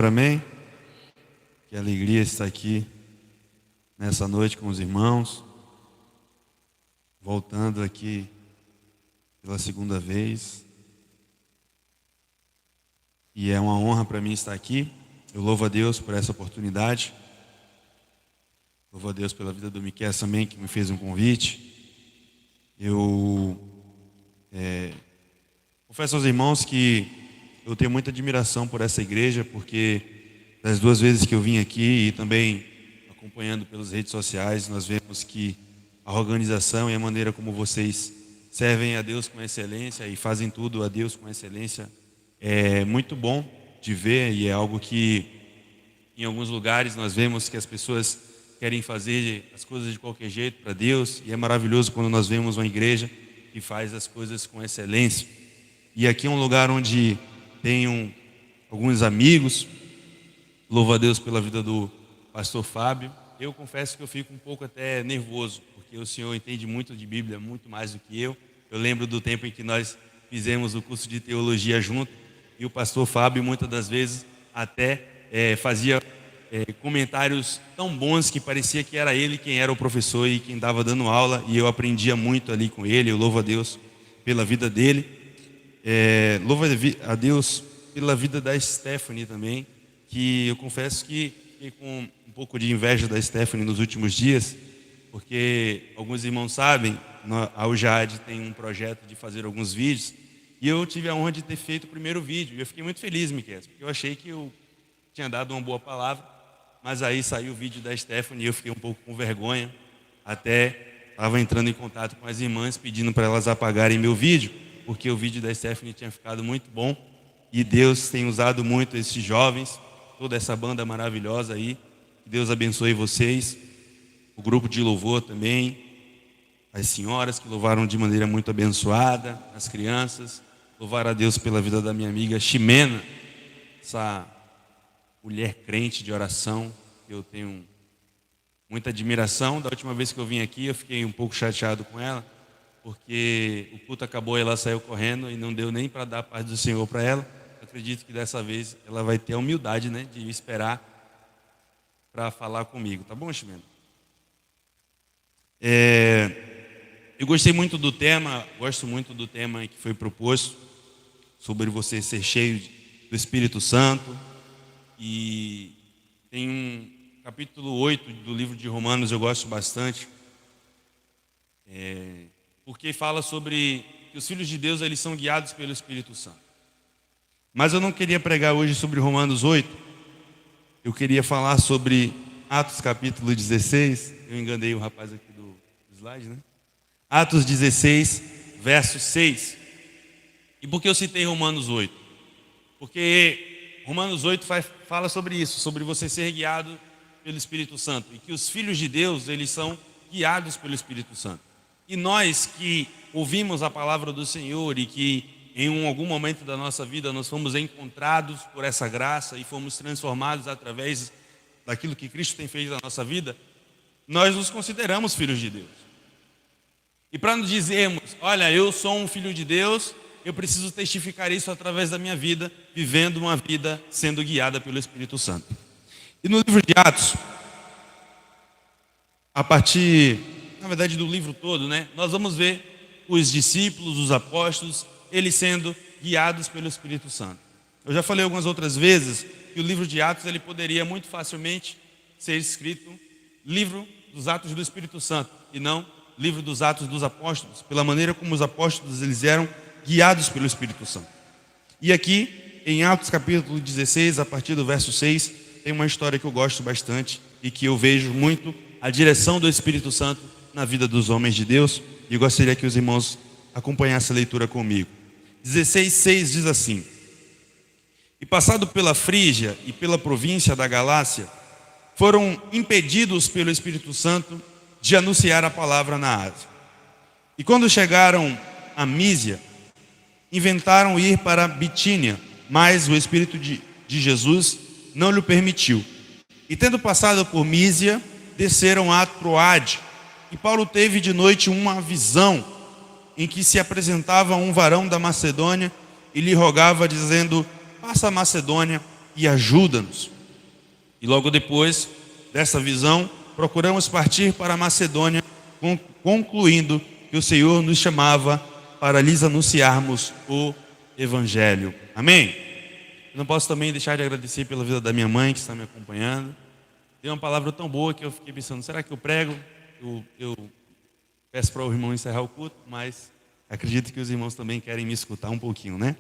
Amém? Que alegria estar aqui nessa noite com os irmãos, voltando aqui pela segunda vez. E é uma honra para mim estar aqui. Eu louvo a Deus por essa oportunidade. Louvo a Deus pela vida do Miquel também, que me fez um convite. Eu confesso aos irmãos que eu tenho muita admiração por essa igreja, porque das duas vezes que eu vim aqui e também acompanhando pelas redes sociais, nós vemos que a organização e a maneira como vocês servem a Deus com excelência e fazem tudo a Deus com excelência é muito bom de ver, e é algo que em alguns lugares nós vemos que as pessoas querem fazer as coisas de qualquer jeito para Deus, e é maravilhoso quando nós vemos uma igreja que faz as coisas com excelência. E aqui é um lugar onde tenho alguns amigos. Louvo a Deus pela vida do pastor Fábio. Eu confesso que eu fico um pouco até nervoso, porque o senhor entende muito de Bíblia, muito mais do que eu. Eu lembro do tempo em que nós fizemos o curso de teologia junto, e o pastor Fábio muitas das vezes até fazia comentários tão bons que parecia que era ele quem era o professor e quem estava dando aula, e eu aprendia muito ali com ele. Eu louvo a Deus pela vida dele. Louvo a Deus pela vida da Stephanie também, que eu confesso que fiquei com um pouco de inveja da Stephanie nos últimos dias, porque alguns irmãos sabem, a UJAD tem um projeto de fazer alguns vídeos, e eu tive a honra de ter feito o primeiro vídeo, e eu fiquei muito feliz, Miquel, porque eu achei que eu tinha dado uma boa palavra, mas aí saiu o vídeo da Stephanie e eu fiquei um pouco com vergonha, até estava entrando em contato com as irmãs pedindo para elas apagarem meu vídeo, porque o vídeo da Stephanie tinha ficado muito bom, e Deus tem usado muito esses jovens, toda essa banda maravilhosa aí. Que Deus abençoe vocês, o grupo de louvor também, as senhoras que louvaram de maneira muito abençoada, as crianças. Louvar a Deus pela vida da minha amiga Ximena, essa mulher crente de oração, que eu tenho muita admiração. Da última vez que eu vim aqui, eu fiquei um pouco chateado com ela, porque o culto acabou e ela saiu correndo e não deu nem para dar a paz do Senhor para ela. Eu acredito que dessa vez ela vai ter a humildade, de esperar para falar comigo. Tá bom, Ximena? Eu gostei muito do tema, gosto muito do tema que foi proposto, sobre você ser cheio do Espírito Santo. E tem um capítulo 8 do livro de Romanos, eu gosto bastante, porque fala sobre que os filhos de Deus, eles são guiados pelo Espírito Santo. Mas eu não queria pregar hoje sobre Romanos 8, eu queria falar sobre Atos capítulo 16, eu enganei o rapaz aqui do slide, Atos 16, verso 6. E por que eu citei Romanos 8? Porque Romanos 8 fala sobre isso, sobre você ser guiado pelo Espírito Santo, e que os filhos de Deus, eles são guiados pelo Espírito Santo. E nós que ouvimos a palavra do Senhor e que em algum momento da nossa vida nós fomos encontrados por essa graça e fomos transformados através daquilo que Cristo tem feito na nossa vida, nós nos consideramos filhos de Deus. E para nos dizermos, olha, eu sou um filho de Deus, eu preciso testificar isso através da minha vida, vivendo uma vida sendo guiada pelo Espírito Santo. E no livro de Atos, a partir, na verdade, do livro todo, nós vamos ver os discípulos, os apóstolos, eles sendo guiados pelo Espírito Santo. Eu já falei algumas outras vezes que o livro de Atos, ele poderia muito facilmente ser escrito livro dos Atos do Espírito Santo, e não livro dos Atos dos Apóstolos, pela maneira como os apóstolos, eles eram guiados pelo Espírito Santo. E aqui, em Atos capítulo 16, a partir do verso 6, tem uma história que eu gosto bastante e que eu vejo muito a direção do Espírito Santo na vida dos homens de Deus, e eu gostaria que os irmãos acompanhassem a leitura comigo. 16:6 diz assim: E passado pela Frígia e pela província da Galácia, foram impedidos pelo Espírito Santo de anunciar a palavra na Ásia. E quando chegaram a Mísia, inventaram ir para Bitínia, mas o Espírito de Jesus não lhe permitiu. E tendo passado por Mísia, desceram a Troade. E Paulo teve de noite uma visão, em que se apresentava um varão da Macedônia e lhe rogava, dizendo: passa a Macedônia e ajuda-nos. E logo depois dessa visão, procuramos partir para a Macedônia, concluindo que o Senhor nos chamava para lhes anunciarmos o Evangelho. Amém? Eu não posso também deixar de agradecer pela vida da minha mãe, que está me acompanhando. Deu uma palavra tão boa que eu fiquei pensando, será que eu prego? Eu peço para o irmão encerrar o culto, mas acredito que os irmãos também querem me escutar um pouquinho, né?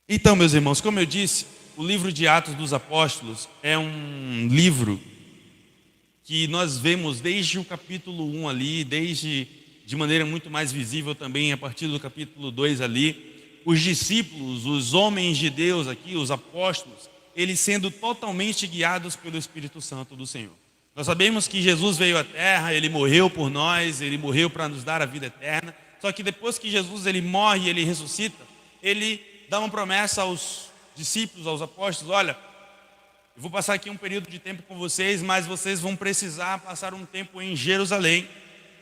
Então, meus irmãos, como eu disse, o livro de Atos dos Apóstolos é um livro que nós vemos desde o capítulo 1 ali, de maneira muito mais visível também a partir do capítulo 2 ali, os discípulos, os homens de Deus aqui, os apóstolos, eles sendo totalmente guiados pelo Espírito Santo do Senhor. Nós sabemos que Jesus veio à Terra, Ele morreu por nós, Ele morreu para nos dar a vida eterna, só que depois que Jesus ele morre e Ele ressuscita, Ele dá uma promessa aos discípulos, aos apóstolos, olha, eu vou passar aqui um período de tempo com vocês, mas vocês vão precisar passar um tempo em Jerusalém,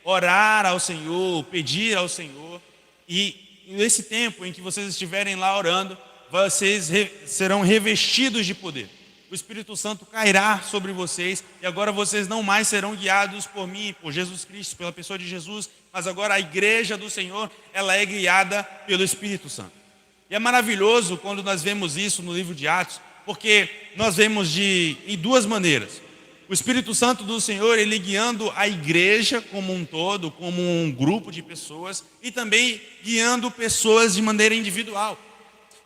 orar ao Senhor, pedir ao Senhor, e nesse tempo em que vocês estiverem lá orando, vocês serão revestidos de poder. O Espírito Santo cairá sobre vocês, e agora vocês não mais serão guiados por mim, por Jesus Cristo, pela pessoa de Jesus, mas agora a igreja do Senhor, ela é guiada pelo Espírito Santo. E é maravilhoso quando nós vemos isso no livro de Atos, porque nós vemos em duas maneiras. O Espírito Santo do Senhor, ele guiando a igreja como um todo, como um grupo de pessoas, e também guiando pessoas de maneira individual.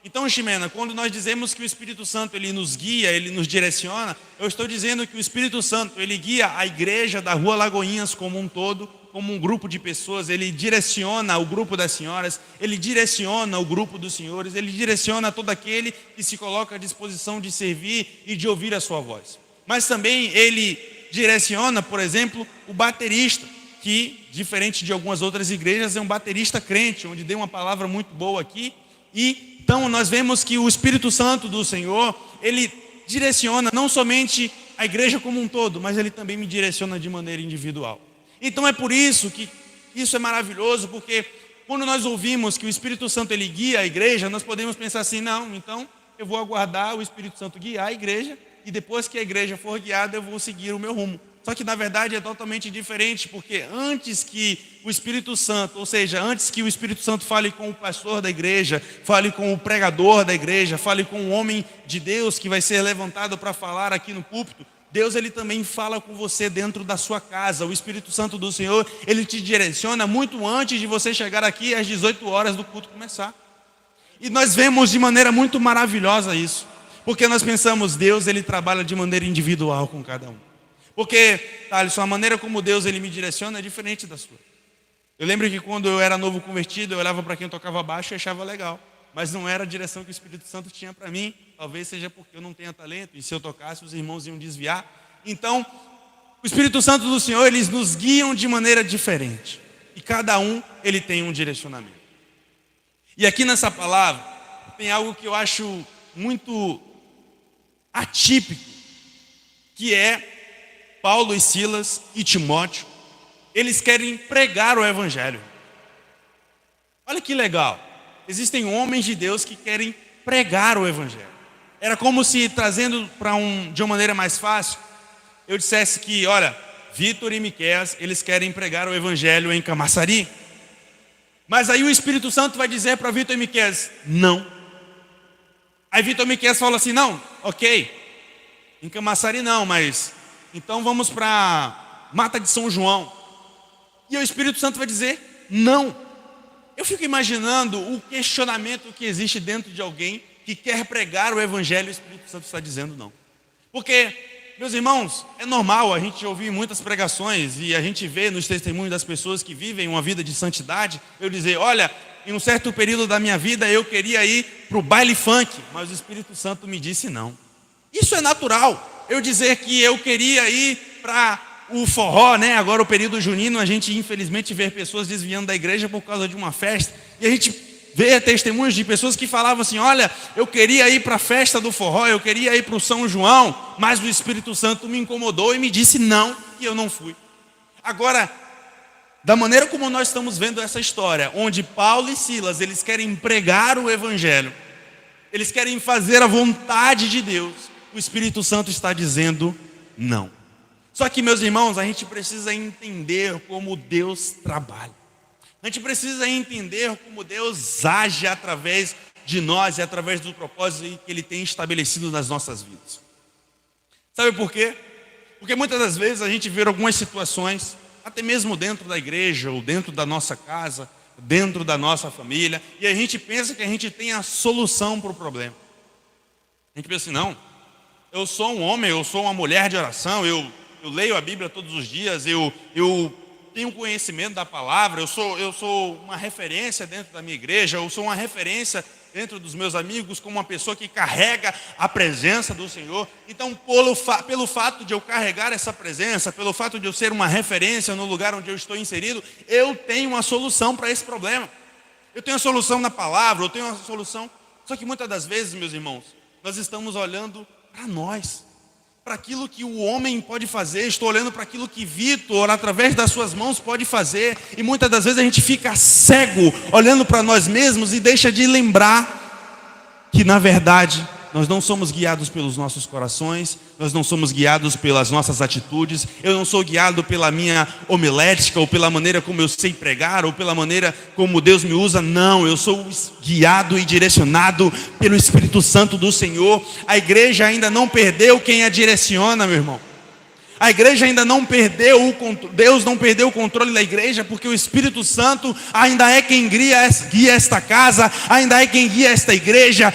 Então, Ximena, quando nós dizemos que o Espírito Santo ele nos guia, ele nos direciona, eu estou dizendo que o Espírito Santo ele guia a igreja da Rua Lagoinhas como um todo, como um grupo de pessoas, ele direciona o grupo das senhoras, ele direciona o grupo dos senhores, ele direciona todo aquele que se coloca à disposição de servir e de ouvir a sua voz. Mas também ele direciona, por exemplo, o baterista, que, diferente de algumas outras igrejas, é um baterista crente, onde deu uma palavra muito boa aqui. E então nós vemos que o Espírito Santo do Senhor, ele direciona não somente a igreja como um todo, mas ele também me direciona de maneira individual. Então é por isso que isso é maravilhoso, porque quando nós ouvimos que o Espírito Santo ele guia a igreja, nós podemos pensar assim, não, então eu vou aguardar o Espírito Santo guiar a igreja, e depois que a igreja for guiada, eu vou seguir o meu rumo. Só que na verdade é totalmente diferente, porque antes que o Espírito Santo, ou seja, antes que o Espírito Santo fale com o pastor da igreja, fale com o pregador da igreja, fale com o homem de Deus que vai ser levantado para falar aqui no púlpito, Deus ele também fala com você dentro da sua casa. O Espírito Santo do Senhor, ele te direciona muito antes de você chegar aqui às 18 horas do culto começar. E nós vemos de maneira muito maravilhosa isso, porque nós pensamos, Deus ele trabalha de maneira individual com cada um. Porque, Thaleson, a maneira como Deus ele me direciona é diferente da sua. Eu lembro que quando eu era novo convertido, eu olhava para quem tocava baixo e achava legal. Mas não era a direção que o Espírito Santo tinha para mim. Talvez seja porque eu não tenha talento. E se eu tocasse, os irmãos iam desviar. Então, o Espírito Santo do Senhor, eles nos guiam de maneira diferente. E cada um, ele tem um direcionamento. E aqui nessa palavra, tem algo que eu acho muito atípico, que é Paulo e Silas e Timóteo, eles querem pregar o Evangelho. Olha que legal. Existem homens de Deus que querem pregar o Evangelho. Era como se, trazendo de uma maneira mais fácil, eu dissesse que, olha, Vitor e Miqueias, eles querem pregar o Evangelho em Camaçari. Mas aí o Espírito Santo vai dizer para Vitor e Miqueias, não. Aí Vitor e Miqueias falam assim, não, ok, em Camaçari não, mas então vamos para Mata de São João. E o Espírito Santo vai dizer, não. Eu fico imaginando o questionamento que existe dentro de alguém que quer pregar o Evangelho e o Espírito Santo está dizendo não. Porque, meus irmãos, é normal a gente ouvir muitas pregações e a gente vê nos testemunhos das pessoas que vivem uma vida de santidade, eu dizer, olha, em um certo período da minha vida eu queria ir para o baile funk, mas o Espírito Santo me disse não. Isso é natural. Eu dizer que eu queria ir para o forró, né? Agora o período junino, a gente infelizmente vê pessoas desviando da igreja por causa de uma festa, e a gente vê testemunhos de pessoas que falavam assim, olha, eu queria ir para a festa do forró, eu queria ir para o São João, mas o Espírito Santo me incomodou e me disse não, e eu não fui. Agora, da maneira como nós estamos vendo essa história, onde Paulo e Silas, eles querem pregar o Evangelho, eles querem fazer a vontade de Deus. O Espírito Santo está dizendo não. Só que, meus irmãos, a gente precisa entender como Deus trabalha. A gente precisa entender como Deus age através de nós e através do propósito que Ele tem estabelecido nas nossas vidas. Sabe por quê? Porque muitas das vezes a gente vê algumas situações, até mesmo dentro da igreja, ou dentro da nossa casa, dentro da nossa família, e a gente pensa que a gente tem a solução para o problema. A gente pensa assim, não, eu sou um homem, eu sou uma mulher de oração, eu leio a Bíblia todos os dias, eu tenho conhecimento da palavra, eu sou uma referência dentro da minha igreja, eu sou uma referência dentro dos meus amigos como uma pessoa que carrega a presença do Senhor. Então, pelo fato de eu carregar essa presença, pelo fato de eu ser uma referência no lugar onde eu estou inserido, eu tenho uma solução para esse problema. Eu tenho a solução na palavra, eu tenho uma solução. Só que muitas das vezes, meus irmãos, nós estamos olhando para nós, para aquilo que o homem pode fazer. Estou olhando para aquilo que Vitor, através das suas mãos, pode fazer. E muitas das vezes a gente fica cego, olhando para nós mesmos e deixa de lembrar que, na verdade, nós não somos guiados pelos nossos corações, nós não somos guiados pelas nossas atitudes. Eu não sou guiado pela minha homilética, ou pela maneira como eu sei pregar, ou pela maneira como Deus me usa. Não, eu sou guiado e direcionado pelo Espírito Santo do Senhor. A igreja ainda não perdeu quem a direciona, meu irmão. A igreja ainda não perdeu o controle, Deus não perdeu o controle da igreja, porque o Espírito Santo ainda é quem guia esta casa, ainda é quem guia esta igreja,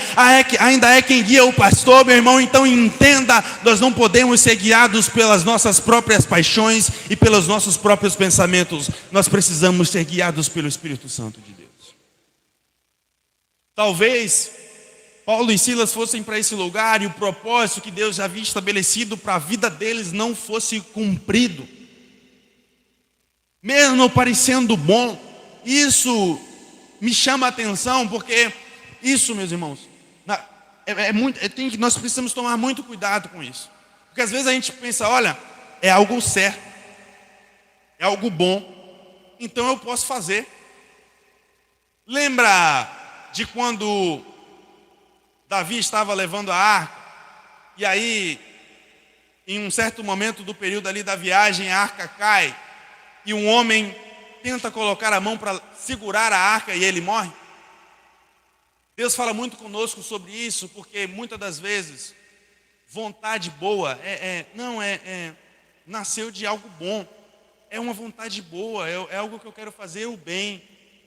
ainda é quem guia o pastor, meu irmão. Então entenda, nós não podemos ser guiados pelas nossas próprias paixões e pelos nossos próprios pensamentos. Nós precisamos ser guiados pelo Espírito Santo de Deus. Talvez Paulo e Silas fossem para esse lugar e o propósito que Deus já havia estabelecido para a vida deles não fosse cumprido. Mesmo parecendo bom, isso me chama a atenção, porque isso, meus irmãos, nós precisamos tomar muito cuidado com isso. Porque às vezes a gente pensa, olha, é algo certo, é algo bom, então eu posso fazer. Lembra de quando Davi estava levando a arca, e aí, em um certo momento do período ali da viagem, a arca cai, e um homem tenta colocar a mão para segurar a arca e ele morre? Deus fala muito conosco sobre isso, porque muitas das vezes, vontade boa, nasceu de algo bom, é uma vontade boa, é algo que eu quero fazer o bem.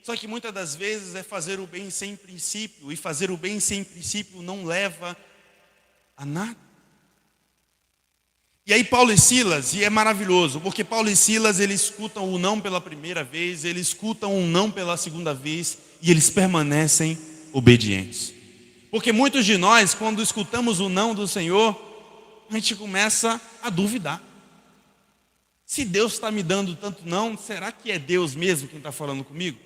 Só que muitas das vezes é fazer o bem sem princípio, e fazer o bem sem princípio não leva a nada. E aí Paulo e Silas, e é maravilhoso, porque Paulo e Silas, eles escutam o não pela primeira vez, eles escutam o não pela segunda vez, e eles permanecem obedientes. Porque muitos de nós, quando escutamos o não do Senhor, a gente começa a duvidar. Se Deus está me dando tanto não, será que é Deus mesmo quem está falando comigo?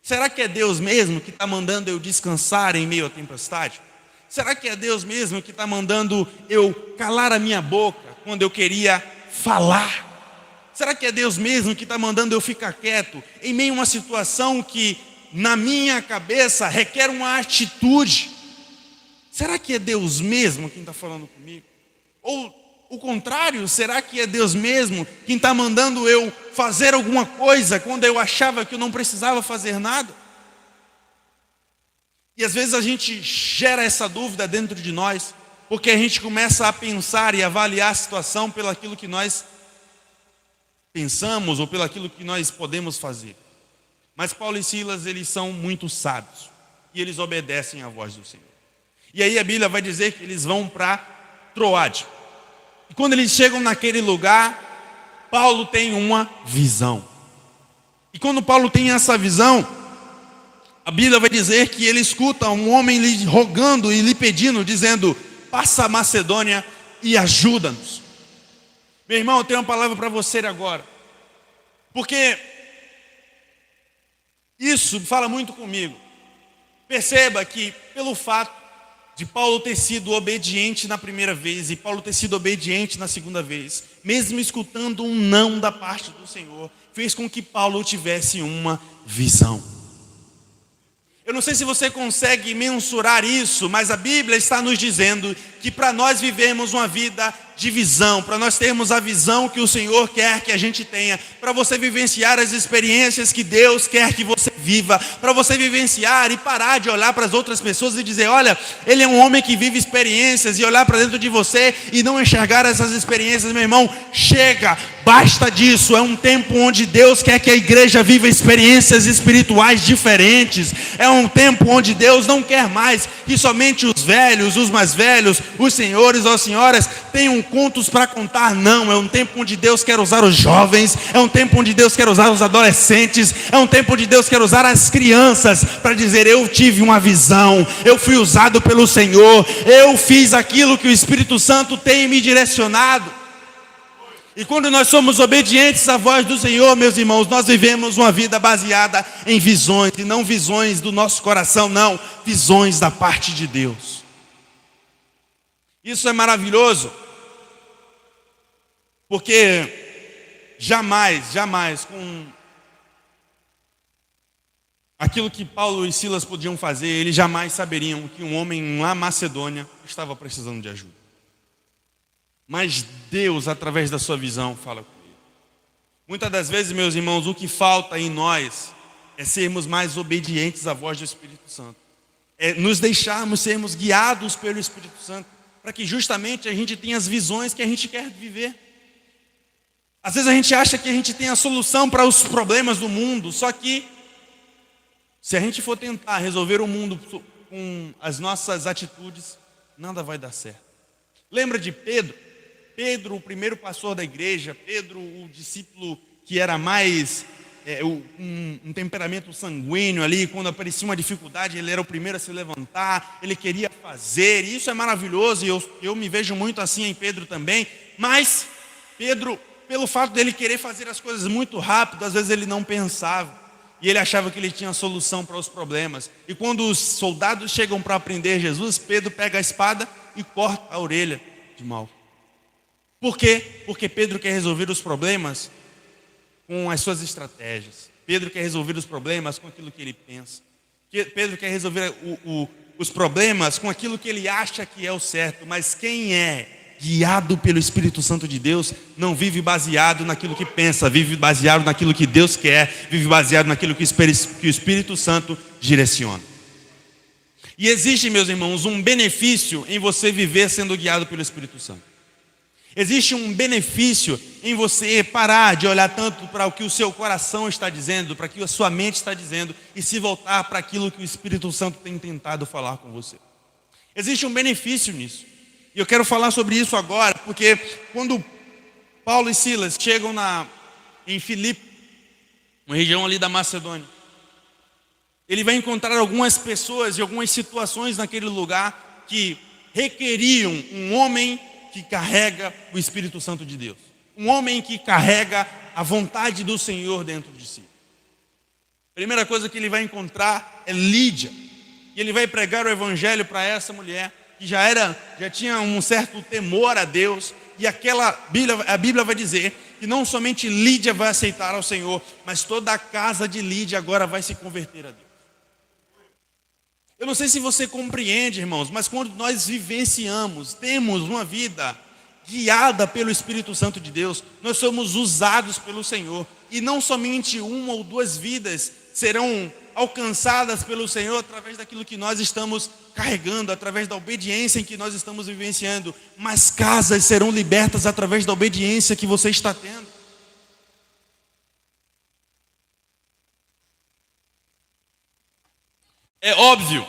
Será que é Deus mesmo que está mandando eu descansar em meio à tempestade? Será que é Deus mesmo que está mandando eu calar a minha boca quando eu queria falar? Será que é Deus mesmo que está mandando eu ficar quieto em meio a uma situação que na minha cabeça requer uma atitude? Será que é Deus mesmo quem está falando comigo? Ou o contrário, será que é Deus mesmo quem está mandando eu fazer alguma coisa quando eu achava que eu não precisava fazer nada? E às vezes a gente gera essa dúvida dentro de nós, porque a gente começa a pensar e avaliar a situação pelo aquilo que nós pensamos ou pelo aquilo que nós podemos fazer. Mas Paulo e Silas, eles são muito sábios e eles obedecem à voz do Senhor. E aí a Bíblia vai dizer que eles vão para Troade. E quando eles chegam naquele lugar, Paulo tem uma visão. E quando Paulo tem essa visão, a Bíblia vai dizer que ele escuta um homem lhe rogando e lhe pedindo, dizendo: passa a Macedônia e ajuda-nos. Meu irmão, eu tenho uma palavra para você agora, porque isso fala muito comigo. Perceba que pelo fato de Paulo ter sido obediente na primeira vez e Paulo ter sido obediente na segunda vez, mesmo escutando um não da parte do Senhor, fez com que Paulo tivesse uma visão. Eu não sei se você consegue mensurar isso, mas a Bíblia está nos dizendo que para nós vivermos uma vida de visão, para nós termos a visão que o Senhor quer que a gente tenha, para você vivenciar as experiências que Deus quer que você viva, para você vivenciar e parar de olhar para as outras pessoas e dizer, olha, ele é um homem que vive experiências, e olhar para dentro de você e não enxergar essas experiências, meu irmão, chega, basta disso. É um tempo onde Deus quer que a igreja viva experiências espirituais diferentes. É um tempo onde Deus não quer mais que somente os velhos, os mais velhos, os senhores ou senhoras tenham contos para contar. Não, é um tempo onde Deus quer usar os jovens, é um tempo onde Deus quer usar os adolescentes, é um tempo onde Deus quer usar as crianças para dizer, eu tive uma visão, eu fui usado pelo Senhor, eu fiz aquilo que o Espírito Santo tem me direcionado. E quando nós somos obedientes à voz do Senhor, meus irmãos, nós vivemos uma vida baseada em visões, e não visões do nosso coração, não, visões da parte de Deus. Isso é maravilhoso, porque jamais, com aquilo que Paulo e Silas podiam fazer, eles jamais saberiam que um homem na Macedônia estava precisando de ajuda. Mas Deus, através da sua visão, fala com ele. Muitas das vezes, meus irmãos, o que falta em nós é sermos mais obedientes à voz do Espírito Santo. É nos deixarmos sermos guiados pelo Espírito Santo, para que justamente a gente tenha as visões que a gente quer viver. Às vezes a gente acha que a gente tem a solução para os problemas do mundo, só que se a gente for tentar resolver o mundo com as nossas atitudes, nada vai dar certo. Lembra de Pedro? Pedro, o primeiro pastor da igreja, Pedro, o discípulo que era mais, um temperamento sanguíneo ali, quando aparecia uma dificuldade, ele era o primeiro a se levantar, ele queria fazer, e isso é maravilhoso, e eu me vejo muito assim em Pedro também, mas Pedro, pelo fato dele querer fazer as coisas muito rápido, às vezes ele não pensava, e ele achava que ele tinha a solução para os problemas, e quando os soldados chegam para prender Jesus, Pedro pega a espada e corta a orelha de Malco. Por quê? Porque Pedro quer resolver os problemas com as suas estratégias. Pedro quer resolver os problemas com aquilo que ele pensa. Pedro quer resolver os problemas com aquilo que ele acha que é o certo. Mas quem é guiado pelo Espírito Santo de Deus não vive baseado naquilo que pensa, vive baseado naquilo que Deus quer, vive baseado naquilo que o Espírito Santo direciona. E existe, meus irmãos, um benefício em você viver sendo guiado pelo Espírito Santo. Existe um benefício em você parar de olhar tanto para o que o seu coração está dizendo, para o que a sua mente está dizendo, e se voltar para aquilo que o Espírito Santo tem tentado falar com você. Existe um benefício nisso. E eu quero falar sobre isso agora, porque quando Paulo e Silas chegam em Filipe, uma região ali da Macedônia, ele vai encontrar algumas pessoas e algumas situações naquele lugar que requeriam um homem que carrega o Espírito Santo de Deus. Um homem que carrega a vontade do Senhor dentro de si. A primeira coisa que ele vai encontrar é Lídia. E ele vai pregar o evangelho para essa mulher que já tinha um certo temor a Deus. E a Bíblia vai dizer que não somente Lídia vai aceitar ao Senhor, mas toda a casa de Lídia agora vai se converter a Deus. Eu não sei se você compreende, irmãos, mas quando nós vivenciamos, temos uma vida guiada pelo Espírito Santo de Deus, nós somos usados pelo Senhor. E não somente uma ou duas vidas serão alcançadas pelo Senhor através daquilo que nós estamos carregando, através da obediência em que nós estamos vivenciando, mas casas serão libertas através da obediência que você está tendo. É óbvio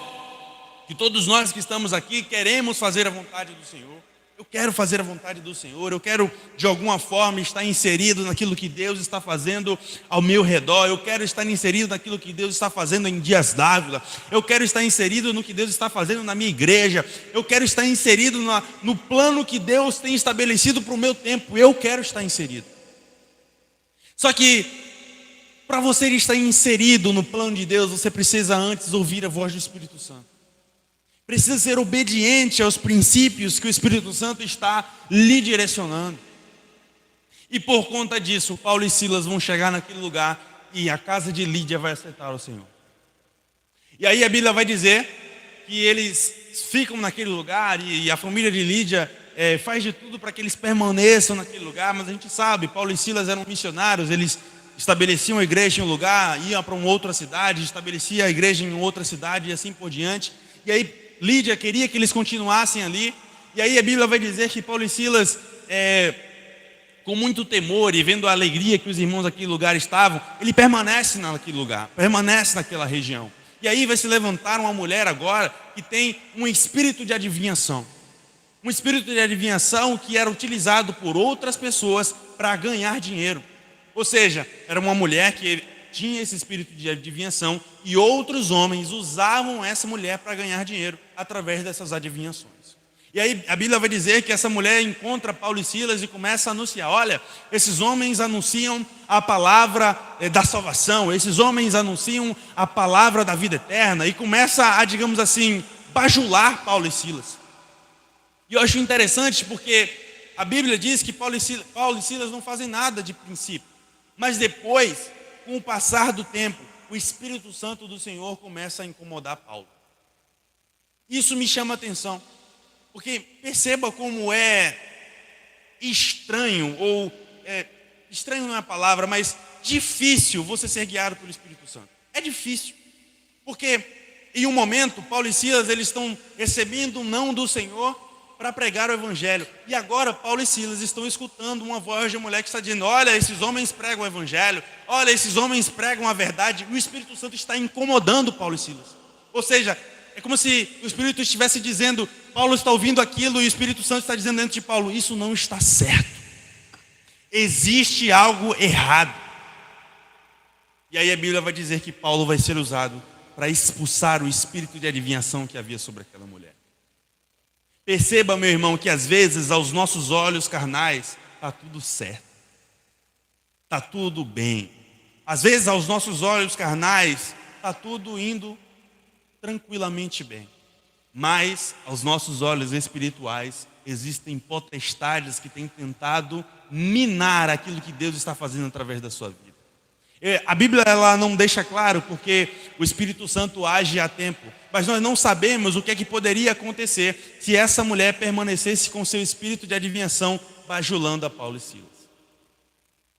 que todos nós que estamos aqui queremos fazer a vontade do Senhor. Eu quero fazer a vontade do Senhor, eu quero de alguma forma estar inserido naquilo que Deus está fazendo ao meu redor, eu quero estar inserido naquilo que Deus está fazendo em Dias d'Ávila, eu quero estar inserido no que Deus está fazendo na minha igreja, eu quero estar inserido no plano que Deus tem estabelecido para o meu tempo, eu quero estar inserido. Só que para você estar inserido no plano de Deus, você precisa antes ouvir a voz do Espírito Santo. Precisa ser obediente aos princípios que o Espírito Santo está lhe direcionando. E por conta disso, Paulo e Silas vão chegar naquele lugar e a casa de Lídia vai aceitar o Senhor. E aí a Bíblia vai dizer que eles ficam naquele lugar e a família de Lídia faz de tudo para que eles permaneçam naquele lugar, mas a gente sabe, Paulo e Silas eram missionários, eles estabeleciam a igreja em um lugar, iam para uma outra cidade, estabelecia a igreja em outra cidade e assim por diante. E aí Lídia queria que eles continuassem ali, e aí a Bíblia vai dizer que Paulo e Silas, com muito temor e vendo a alegria que os irmãos naquele lugar estavam, ele permanece naquele lugar, permanece naquela região. E aí vai se levantar uma mulher agora que tem um espírito de adivinhação. Um espírito de adivinhação que era utilizado por outras pessoas para ganhar dinheiro. Ou seja, era uma mulher que tinha esse espírito de adivinhação e outros homens usavam essa mulher para ganhar dinheiro através dessas adivinhações. E aí a Bíblia vai dizer que essa mulher encontra Paulo e Silas e começa a anunciar: olha, esses homens anunciam a palavra da salvação, esses homens anunciam a palavra da vida eterna, e começa a, digamos assim, bajular Paulo e Silas. E eu acho interessante porque a Bíblia diz que Paulo e Silas não fazem nada de princípio, mas depois, com o passar do tempo, o Espírito Santo do Senhor começa a incomodar Paulo. Isso me chama a atenção, porque perceba como é estranho, ou estranho não é a palavra, mas difícil você ser guiado pelo Espírito Santo. É difícil, porque em um momento Paulo e Silas eles estão recebendo um não do Senhor para pregar o Evangelho, e agora Paulo e Silas estão escutando uma voz de uma mulher que está dizendo: olha, esses homens pregam o Evangelho, olha, esses homens pregam a verdade. E o Espírito Santo está incomodando Paulo e Silas. Ou seja, é como se o Espírito estivesse dizendo: Paulo está ouvindo aquilo, e o Espírito Santo está dizendo dentro de Paulo: isso não está certo, existe algo errado. E aí a Bíblia vai dizer que Paulo vai ser usado para expulsar o espírito de adivinhação que havia sobre aquela mulher. Perceba, meu irmão, que às vezes aos nossos olhos carnais está tudo certo, está tudo bem. Às vezes aos nossos olhos carnais está tudo indo tranquilamente bem, mas aos nossos olhos espirituais existem potestades que têm tentado minar aquilo que Deus está fazendo através da sua vida. A Bíblia ela não deixa claro porque o Espírito Santo age a tempo, mas nós não sabemos o que é que poderia acontecer se essa mulher permanecesse com seu espírito de adivinhação bajulando a Paulo e Silas.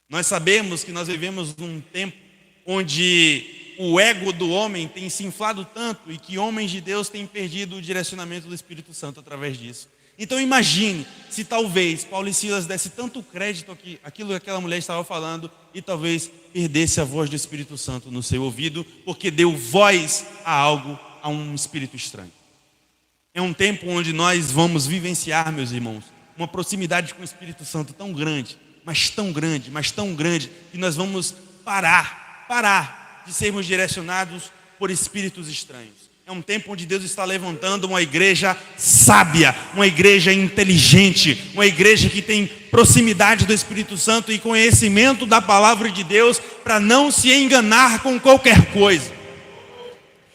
Nós sabemos que nós vivemos num tempo onde o ego do homem tem se inflado tanto e que homens de Deus têm perdido o direcionamento do Espírito Santo através disso. Então imagine se talvez Paulo e Silas desse tanto crédito àquilo que aquela mulher estava falando e talvez perdesse a voz do Espírito Santo no seu ouvido, porque deu voz a um espírito estranho. É um tempo onde nós vamos vivenciar, meus irmãos, uma proximidade com o Espírito Santo tão grande, mas tão grande, mas tão grande, que nós vamos parar de sermos direcionados por espíritos estranhos. É um tempo onde Deus está levantando uma igreja sábia, uma igreja inteligente, uma igreja que tem proximidade do Espírito Santo e conhecimento da palavra de Deus para não se enganar com qualquer coisa.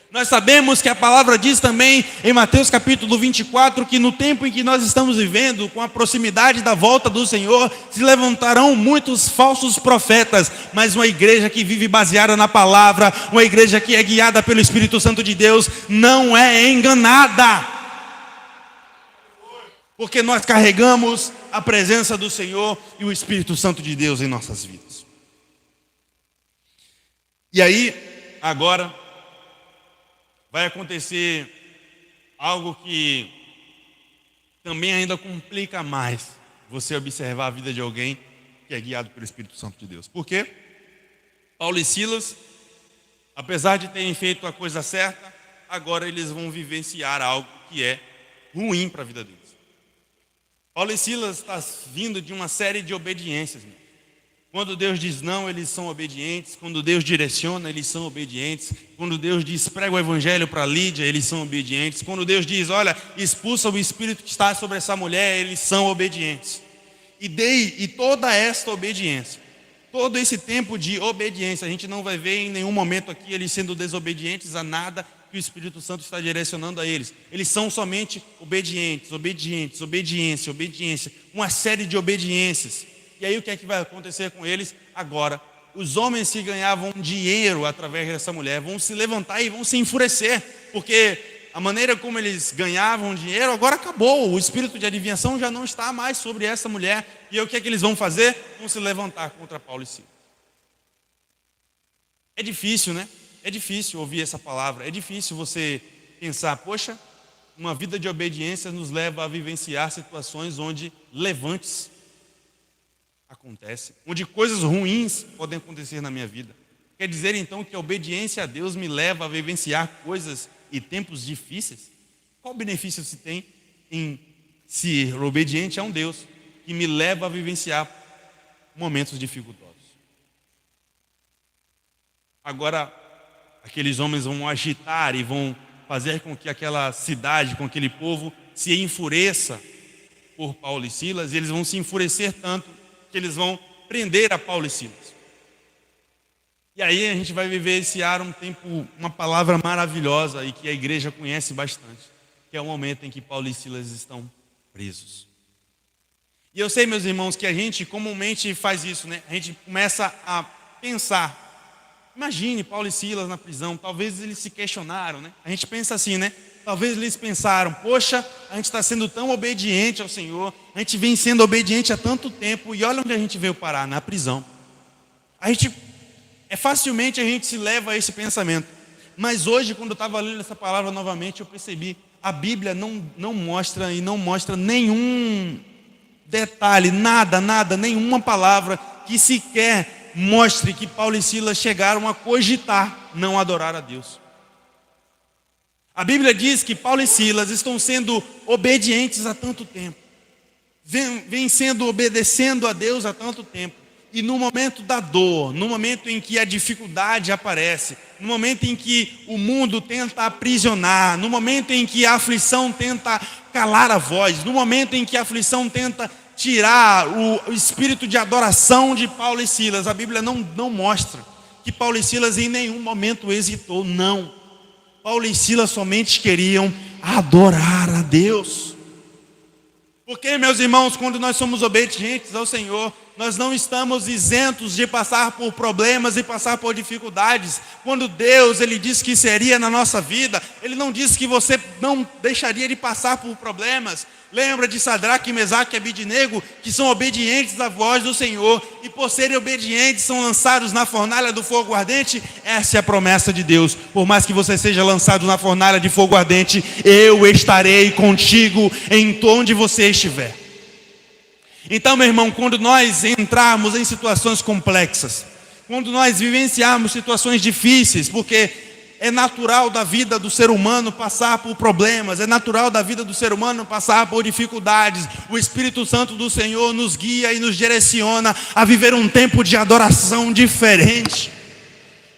Nós sabemos que a palavra diz também em Mateus capítulo 24 que no tempo em que nós estamos vivendo, com a proximidade da volta do Senhor, se levantarão muitos falsos profetas, mas uma igreja que vive baseada na palavra, uma igreja que é guiada pelo Espírito Santo de Deus, não é enganada, porque nós carregamos a presença do Senhor e o Espírito Santo de Deus em nossas vidas. E aí, agora vai acontecer algo que também ainda complica mais você observar a vida de alguém que é guiado pelo Espírito Santo de Deus. Por quê? Paulo e Silas, apesar de terem feito a coisa certa, agora eles vão vivenciar algo que é ruim para a vida deles. Paulo e Silas estão vindo de uma série de obediências. Quando Deus diz não, eles são obedientes. Quando Deus direciona, eles são obedientes. Quando Deus diz prega o evangelho para Lídia, eles são obedientes. Quando Deus diz, olha, expulsa o espírito que está sobre essa mulher, eles são obedientes. E toda esta obediência, todo esse tempo de obediência, a gente não vai ver em nenhum momento aqui eles sendo desobedientes a nada que o Espírito Santo está direcionando a eles. Eles são somente obedientes, obediência, uma série de obediências. E aí o que é que vai acontecer com eles? Agora os homens que ganhavam dinheiro através dessa mulher vão se levantar e vão se enfurecer, porque a maneira como eles ganhavam dinheiro agora acabou. O espírito de adivinhação já não está mais sobre essa mulher. E aí, o que é que eles vão fazer? Vão se levantar contra Paulo e Silas. É difícil, né? É difícil ouvir essa palavra. É difícil você pensar, poxa, uma vida de obediência nos leva a vivenciar situações onde levantes acontecem, onde coisas ruins podem acontecer na minha vida. Quer dizer então que a obediência a Deus me leva a vivenciar coisas e tempos difíceis? Qual benefício se tem em ser obediente a um Deus que me leva a vivenciar momentos dificultosos? Agora, aqueles homens vão agitar e vão fazer com que aquela cidade, com aquele povo se enfureça por Paulo e Silas, e eles vão se enfurecer tanto que eles vão prender a Paulo e Silas. E aí a gente vai vivenciar um tempo, uma palavra maravilhosa e que a igreja conhece bastante, que é o momento em que Paulo e Silas estão presos. E eu sei, meus irmãos, que a gente comumente faz isso, né? A gente começa a pensar, imagine Paulo e Silas na prisão, talvez eles se questionaram, né? A gente pensa assim, né? Talvez eles pensaram, poxa, a gente está sendo tão obediente ao Senhor, a gente vem sendo obediente há tanto tempo, e olha onde a gente veio parar, na prisão. Facilmente a gente se leva a esse pensamento. Mas hoje, quando eu estava lendo essa palavra novamente, eu percebi, a Bíblia não mostra nenhum detalhe, nada, nenhuma palavra que sequer mostre que Paulo e Silas chegaram a cogitar não adorar a Deus. A Bíblia diz que Paulo e Silas estão sendo obedientes há tanto tempo, vem sendo obedecendo a Deus há tanto tempo, e no momento da dor, no momento em que a dificuldade aparece, no momento em que o mundo tenta aprisionar, no momento em que a aflição tenta calar a voz, no momento em que a aflição tenta tirar o espírito de adoração de Paulo e Silas, a Bíblia não mostra que Paulo e Silas em nenhum momento hesitou, não. Paulo e Silas somente queriam adorar a Deus. Porque, meus irmãos, quando nós somos obedientes ao Senhor, nós não estamos isentos de passar por problemas e passar por dificuldades. Quando Deus, Ele disse que seria na nossa vida, Ele não disse que você não deixaria de passar por problemas. Lembra de Sadraque, Mesaque e Abidnego, que são obedientes à voz do Senhor, e por serem obedientes são lançados na fornalha do fogo ardente? Essa é a promessa de Deus. Por mais que você seja lançado na fornalha de fogo ardente, eu estarei contigo em onde você estiver. Então, meu irmão, quando nós entrarmos em situações complexas, quando nós vivenciarmos situações difíceis, porque é natural da vida do ser humano passar por problemas, é natural da vida do ser humano passar por dificuldades, o Espírito Santo do Senhor nos guia e nos direciona a viver um tempo de adoração diferente.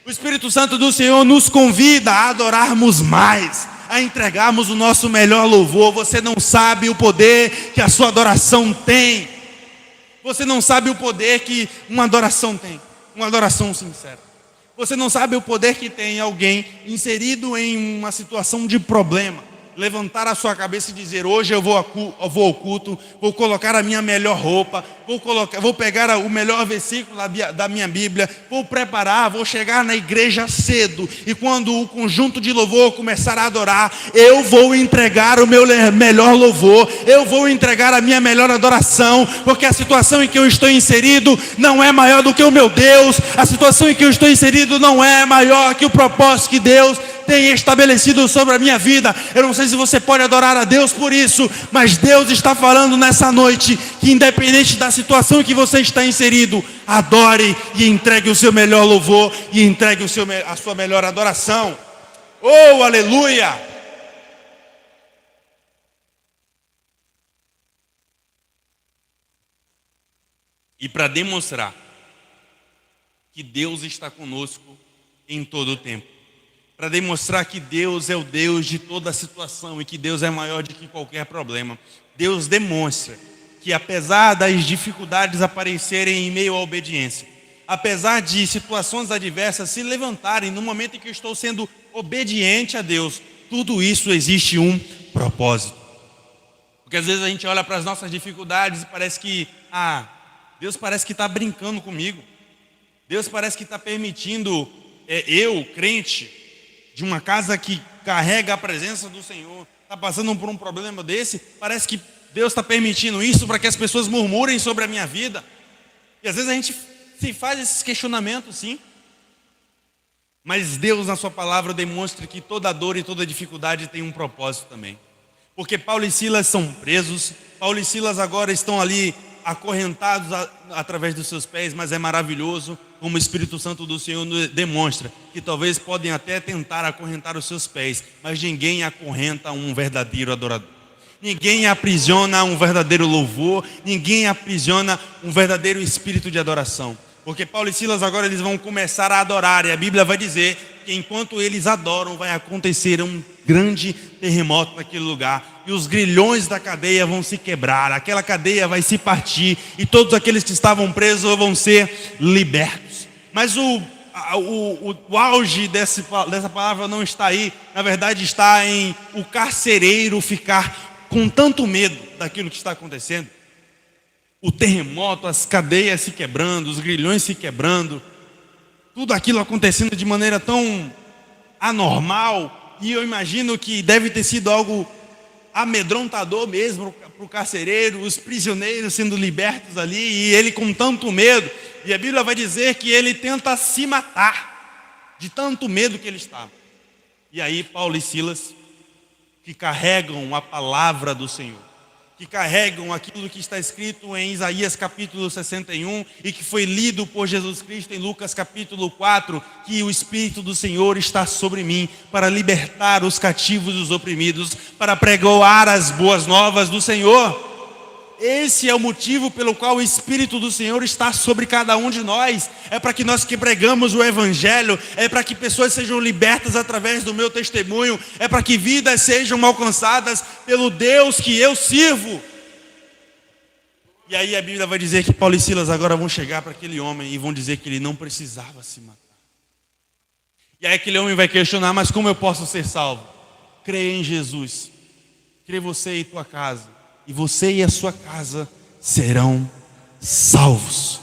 O Espírito Santo do Senhor nos convida a adorarmos mais, a entregarmos o nosso melhor louvor. Você não sabe o poder que a sua adoração tem. Você não sabe o poder que uma adoração tem, uma adoração sincera. Você não sabe o poder que tem alguém inserido em uma situação de problema, levantar a sua cabeça e dizer, hoje eu vou ao culto, vou colocar a minha melhor roupa, vou pegar o melhor versículo da minha Bíblia, vou preparar, vou chegar na igreja cedo, e quando o conjunto de louvor começar a adorar, eu vou entregar o meu melhor louvor, eu vou entregar a minha melhor adoração, porque a situação em que eu estou inserido não é maior do que o meu Deus, a situação em que eu estou inserido não é maior que o propósito que Deus tem estabelecido sobre a minha vida. Eu não sei se você pode adorar a Deus por isso, mas Deus está falando nessa noite que independente da situação em que você está inserido, adore e entregue o seu melhor louvor e entregue a sua melhor adoração. Oh, aleluia! E para demonstrar que Deus está conosco em todo o tempo, para demonstrar que Deus é o Deus de toda a situação e que Deus é maior do que qualquer problema, Deus demonstra que apesar das dificuldades aparecerem em meio à obediência, apesar de situações adversas se levantarem no momento em que eu estou sendo obediente a Deus, tudo isso existe um propósito. Porque às vezes a gente olha para as nossas dificuldades e parece que, Deus parece que está brincando comigo. Deus parece que está permitindo eu, crente, de uma casa que carrega a presença do Senhor, está passando por um problema desse, parece que Deus está permitindo isso para que as pessoas murmurem sobre a minha vida. E às vezes a gente se faz esses questionamentos, sim. Mas Deus, na sua palavra, demonstra que toda dor e toda dificuldade tem um propósito também. Porque Paulo e Silas são presos, Paulo e Silas agora estão ali acorrentados através dos seus pés, mas é maravilhoso como o Espírito Santo do Senhor demonstra que talvez podem até tentar acorrentar os seus pés, mas ninguém acorrenta um verdadeiro adorador. Ninguém aprisiona um verdadeiro louvor, ninguém aprisiona um verdadeiro espírito de adoração. Porque Paulo e Silas agora eles vão começar a adorar, e a Bíblia vai dizer que enquanto eles adoram, vai acontecer um grande terremoto naquele lugar, e os grilhões da cadeia vão se quebrar, aquela cadeia vai se partir, e todos aqueles que estavam presos vão ser libertos. Mas o auge dessa palavra não está aí, na verdade está em o carcereiro ficar com tanto medo daquilo que está acontecendo. O terremoto, as cadeias se quebrando, os grilhões se quebrando, tudo aquilo acontecendo de maneira tão anormal, e eu imagino que deve ter sido algo amedrontador mesmo para o carcereiro, os prisioneiros sendo libertos ali, e ele com tanto medo, e a Bíblia vai dizer que ele tenta se matar, de tanto medo que ele estava. E aí Paulo e Silas, que carregam a palavra do Senhor, que carregam aquilo que está escrito em Isaías capítulo 61 e que foi lido por Jesus Cristo em Lucas capítulo 4, que o Espírito do Senhor está sobre mim para libertar os cativos e os oprimidos, para pregoar as boas novas do Senhor. Esse é o motivo pelo qual o Espírito do Senhor está sobre cada um de nós. É para que nós que pregamos o Evangelho, é para que pessoas sejam libertas através do meu testemunho, é para que vidas sejam alcançadas pelo Deus que eu sirvo. E aí a Bíblia vai dizer que Paulo e Silas agora vão chegar para aquele homem e vão dizer que ele não precisava se matar. E aí aquele homem vai questionar: mas como eu posso ser salvo? Creia em Jesus, crê você e tua casa, e você e a sua casa serão salvos.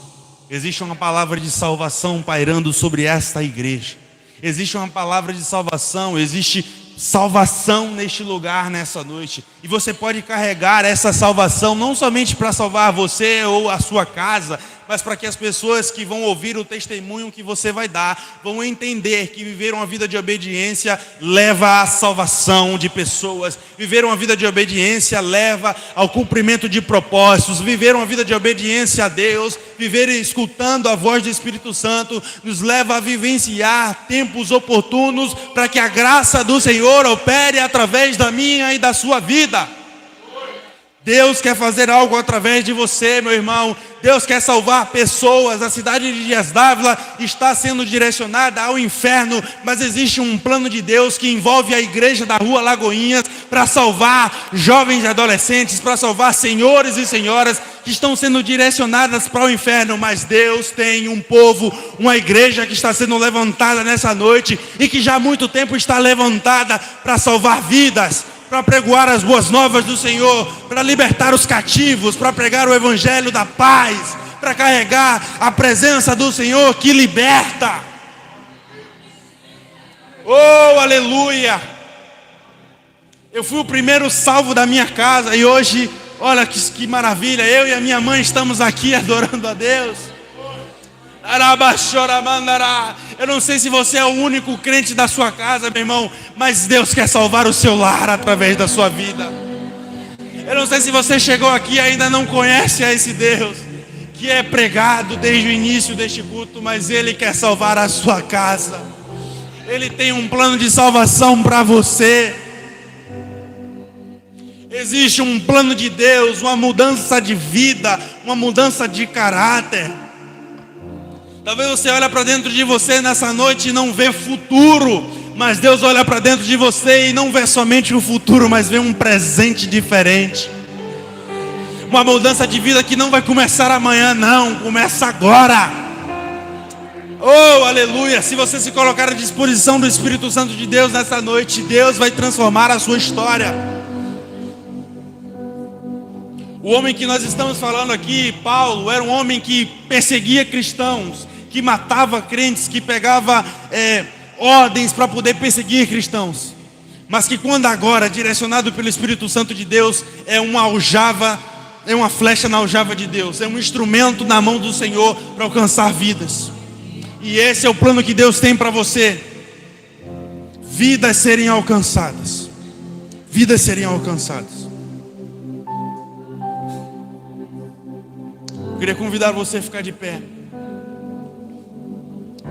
Existe uma palavra de salvação pairando sobre esta igreja. Existe uma palavra de salvação, existe salvação neste lugar, nessa noite. E você pode carregar essa salvação não somente para salvar você ou a sua casa, mas para que as pessoas que vão ouvir o testemunho que você vai dar, vão entender que viver uma vida de obediência leva à salvação de pessoas. Viver uma vida de obediência leva ao cumprimento de propósitos. Viver uma vida de obediência a Deus, viver escutando a voz do Espírito Santo, nos leva a vivenciar tempos oportunos para que a graça do Senhor opere através da minha e da sua vida. Deus quer fazer algo através de você, meu irmão. Deus quer salvar pessoas. A cidade de Dias d'Ávila está sendo direcionada ao inferno, mas existe um plano de Deus que envolve a igreja da Rua Lagoinhas para salvar jovens e adolescentes, para salvar senhores e senhoras que estão sendo direcionadas para o inferno. Mas Deus tem um povo, uma igreja que está sendo levantada nessa noite e que já há muito tempo está levantada para salvar vidas, para pregoar as boas novas do Senhor, para libertar os cativos, para pregar o evangelho da paz, para carregar a presença do Senhor que liberta. Oh, aleluia! Eu fui o primeiro salvo da minha casa e hoje, olha que maravilha, eu e a minha mãe estamos aqui adorando a Deus. Eu não sei se você é o único crente da sua casa, meu irmão, mas Deus quer salvar o seu lar através da sua vida. Eu não sei se você chegou aqui e ainda não conhece a esse Deus que é pregado desde o início deste culto, mas Ele quer salvar a sua casa. Ele tem um plano de salvação para você. Existe um plano de Deus, uma mudança de vida, uma mudança de caráter. Talvez você olhe para dentro de você nessa noite e não vê futuro, mas Deus olha para dentro de você e não vê somente o futuro, mas vê um presente diferente. Uma mudança de vida que não vai começar amanhã, não, começa agora. Oh, aleluia! Se você se colocar à disposição do Espírito Santo de Deus nessa noite, Deus vai transformar a sua história. O homem que nós estamos falando aqui, Paulo, era um homem que perseguia cristãos, que que matava crentes, que pegava ordens para poder perseguir cristãos, mas que quando agora, direcionado pelo Espírito Santo de Deus, é uma aljava, é uma flecha na aljava de Deus, é um instrumento na mão do Senhor para alcançar vidas. E esse é o plano que Deus tem para você: vidas serem alcançadas, vidas serem alcançadas. Eu queria convidar você a ficar de pé.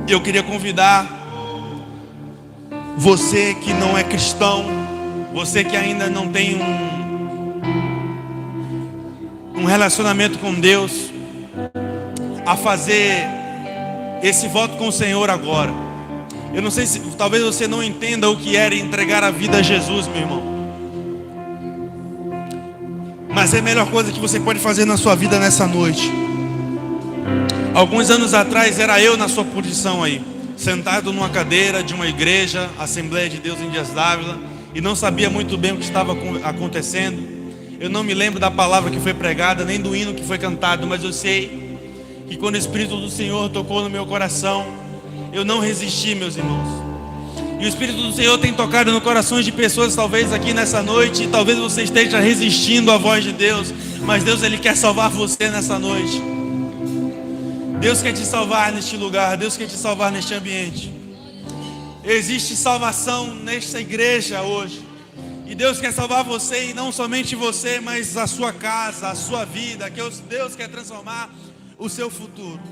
Eu queria convidar você que não é cristão, você que ainda não tem um relacionamento com Deus, a fazer esse voto com o Senhor agora. Eu não sei se, talvez você não entenda o que era entregar a vida a Jesus, meu irmão, mas é a melhor coisa que você pode fazer na sua vida nessa noite. Alguns anos atrás era eu na sua posição aí, sentado numa cadeira de uma igreja, Assembleia de Deus em Dias Dávila, e não sabia muito bem o que estava acontecendo. Eu não me lembro da palavra que foi pregada, nem do hino que foi cantado, mas eu sei que quando o Espírito do Senhor tocou no meu coração, eu não resisti, meus irmãos. E o Espírito do Senhor tem tocado no corações de pessoas, talvez aqui nessa noite, e talvez você esteja resistindo à voz de Deus, mas Deus, Ele quer salvar você nessa noite. Deus quer te salvar neste lugar, Deus quer te salvar neste ambiente. Existe salvação nesta igreja hoje, e Deus quer salvar você, e não somente você, mas a sua casa, a sua vida, que Deus quer transformar o seu futuro.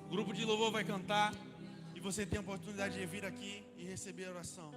O grupo de louvor vai cantar, e você tem a oportunidade de vir aqui e receber a oração.